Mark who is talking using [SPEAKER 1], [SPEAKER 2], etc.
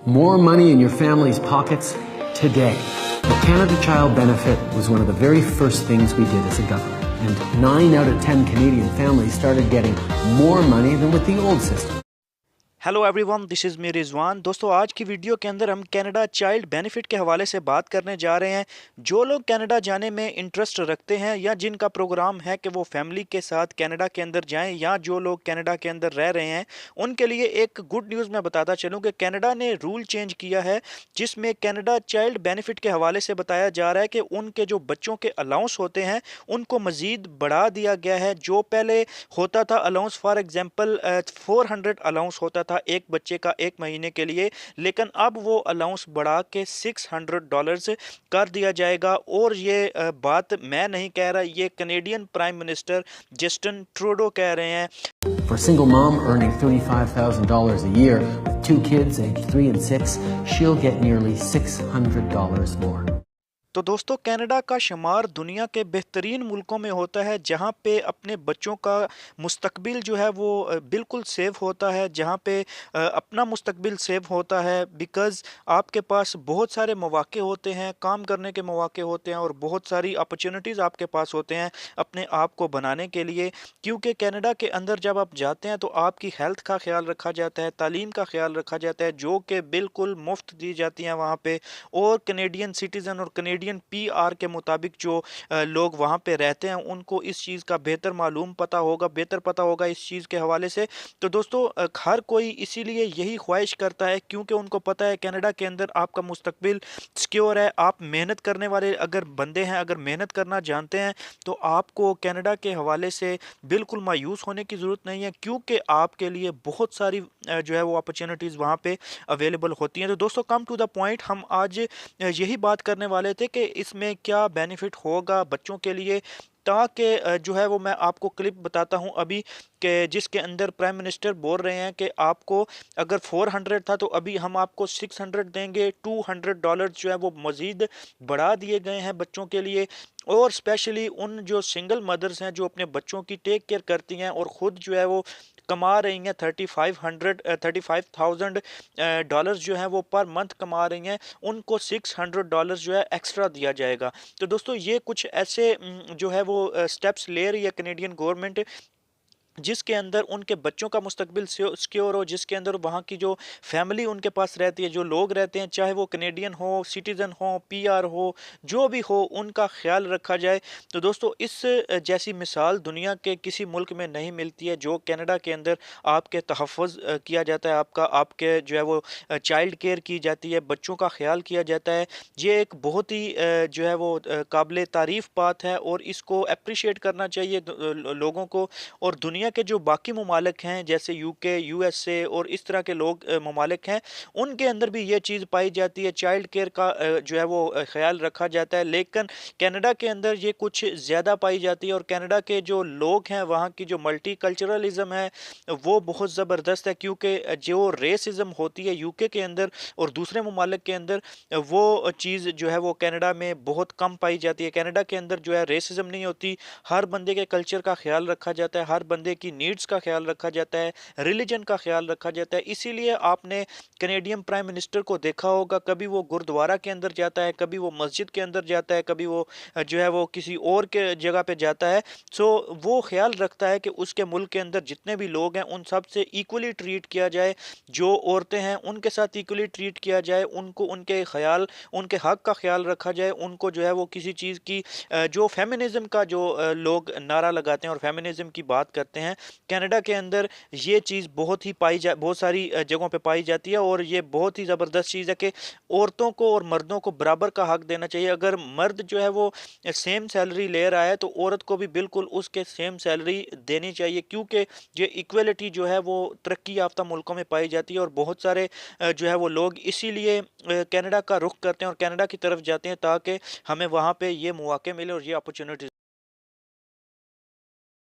[SPEAKER 1] More money in your family's pockets today. The Canada Child Benefit was one of the very first things we did as a government, and 9 out of 10 Canadian families started getting more money than with the old system.
[SPEAKER 2] Hello everyone, this is me Rizwan. दोस्तों, आज की video के अंदर हम Canada child benefit के हवाले से बात करने जा रहे हैं। जो लोग कनाडा जाने में इंटरेस्ट रखते हैं या जिनका प्रोग्राम है कि वो फैमिली के साथ कनाडा के अंदर जाएं, या जो लोग कनाडा के अंदर रह रहे हैं, उनके लिए एक गुड न्यूज़ मैं बताता चलूँ कि कनाडा ने रूल चेंज किया है, जिसमें कनाडा चाइल्ड बेनिफिट के हवाले से बताया जा रहा है कि उनके जो बच्चों के अलाउंस होते हैं उनको मज़ीद बढ़ा दिया गया है। जो पहले होता था अलाउंस, फॉर एग्जांपल 400 अलाउंस होता था एक बच्चे का एक महीने के लिए, लेकिन अब वो अलाउंस बढ़ा के $600 कर दिया जाएगा। और ये बात मैं नहीं कह रहा, ये Canadian prime minister Justin Trudeau कह रहे हैं।
[SPEAKER 1] For a single mom earning $35,000 a year with 2 kids aged 3 and 6, she'll get nearly $600 more.
[SPEAKER 2] तो दोस्तों, कनाडा का शुमार दुनिया के बेहतरीन मुल्कों में होता है जहां पे अपने बच्चों का मुस्तकबिल जो है वो बिल्कुल सेफ होता है, जहां पे अपना मुस्तकबिल सेफ होता है। बिकॉज़ आपके पास बहुत सारे मौके होते हैं, काम करने के मौके होते हैं और बहुत सारी अपॉर्चुनिटीज़ आपके पास होते हैं अपने आप को बनाने के लिए। क्योंकि कनाडा के अंदर जब आप जाते हैं तो आपकी हेल्थ का ख्याल रखा जाता है, तालीम का ख्याल रखा जाता है, जो कि बिल्कुल मुफ्त दी जाती हैं वहाँ पे। और कनेडियन सिटीज़न और कनेडियन पीआर के मुताबिक जो लोग वहाँ पे रहते हैं उनको इस चीज़ का बेहतर पता होगा इस चीज़ के हवाले से। तो दोस्तों, हर कोई इसीलिए यही ख्वाहिश करता है, क्योंकि उनको पता है कनाडा के अंदर आपका मुस्तकबिल सिक्योर है। आप मेहनत करने वाले अगर बंदे हैं, अगर मेहनत करना जानते हैं, तो आपको कनाडा के हवाले से बिल्कुल मायूस होने की ज़रूरत नहीं है, क्योंकि आपके लिए बहुत सारी जो है वो अपॉर्चुनिटीज़ वहाँ पे अवेलेबल होती हैं। तो दोस्तों, कम टू द पॉइंट, हम आज यही बात करने वाले थे कि इसमें क्या बेनिफिट होगा बच्चों के लिए। ताकि जो है वो मैं आपको क्लिप बताता हूं अभी, कि जिसके अंदर प्राइम मिनिस्टर बोल रहे हैं कि आपको अगर 400 था तो अभी हम आपको 600 देंगे। $200 जो है वो मज़ीद बढ़ा दिए गए हैं बच्चों के लिए। और स्पेशली उन जो सिंगल मदर्स हैं जो अपने बच्चों की टेक केयर करती हैं और ख़ुद जो है वो कमा रही हैं, 35,000 डॉलर्स जो हैं वो पर मंथ कमा रही हैं, उनको $600 जो है एक्स्ट्रा दिया जाएगा। तो दोस्तों, ये कुछ ऐसे जो है वो स्टेप्स ले रही है कनेडियन गवर्नमेंट, जिसके अंदर उनके बच्चों का मुस्तकबिल सिक्योर हो, जिसके अंदर वहाँ की जो फैमिली उनके पास रहती है, जो लोग रहते हैं, चाहे वो कनेडियन हो, सिटीज़न हो, पीआर हो, जो भी हो, उनका ख्याल रखा जाए। तो दोस्तों, इस जैसी मिसाल दुनिया के किसी मुल्क में नहीं मिलती है, जो कनाडा के अंदर आपके तहफ़्फ़ुज़ किया जाता है, आपके जो है वो चाइल्ड केयर की जाती है, बच्चों का ख्याल किया जाता है। ये एक बहुत ही जो है वो काबिल तारीफ़ बात है और इसको अप्रिशिएट करना चाहिए लोगों को। और दुनिया के जो बाकी ममालिक हैं, जैसे यूके, यूएसए और इस तरह के लोग ममालिक हैं, उनके अंदर भी ये चीज़ पाई जाती है, चाइल्ड केयर का जो है वो ख्याल रखा जाता है। लेकिन कनाडा के अंदर ये कुछ ज़्यादा पाई जाती है। और कनाडा के जो लोग हैं, वहाँ की जो मल्टी कल्चरलिज़म है वो बहुत ज़बरदस्त है, क्योंकि जो रेसिज़म होती है यूके के अंदर और दूसरे ममालिक के अंदर, वो चीज़ जो है वो कनाडा में बहुत कम पाई जाती है। कनाडा के अंदर जो है रेसिज़म नहीं होती, हर बंदे के कल्चर का ख्याल रखा जाता है, हर बंदे की नीड्स का ख्याल रखा जाता है, रिलीजन का ख्याल रखा जाता है। इसीलिए आपने कनेडियन प्राइम मिनिस्टर को देखा होगा, कभी वो गुरुद्वारा के अंदर जाता है, कभी वो मस्जिद के अंदर जाता है, कभी वो जो है वो किसी और के जगह पे जाता है। सो वो ख्याल रखता है कि उसके मुल्क के अंदर जितने भी लोग हैं उन सब से इक्वली ट्रीट किया जाए, जो औरतें हैं उनके साथ इक्वली ट्रीट किया जाए, उनको उनके हक का ख्याल रखा जाए, उनको जो है वो किसी चीज़ की जो फेमिनिज्म का जो लोग नारा लगाते हैं और फेमिनिज्म की बात करते हैं, कनाडा के अंदर ये चीज़ बहुत सारी जगहों पे पाई जाती है। और ये बहुत ही ज़बरदस्त चीज़ है कि औरतों को और मर्दों को बराबर का हक देना चाहिए। अगर मर्द जो है वो सेम सैलरी ले रहा है तो औरत को भी बिल्कुल उसके सेम सैलरी देनी चाहिए, क्योंकि ये इक्वलिटी जो है वो तरक्की याफ्ता मुल्कों में पाई जाती है। और बहुत सारे जो है वो लोग इसीलिए कनाडा का रुख करते हैं और कनाडा की तरफ जाते हैं, ताकि हमें वहाँ पे ये मौके मिले और ये अपॉर्चुनिटी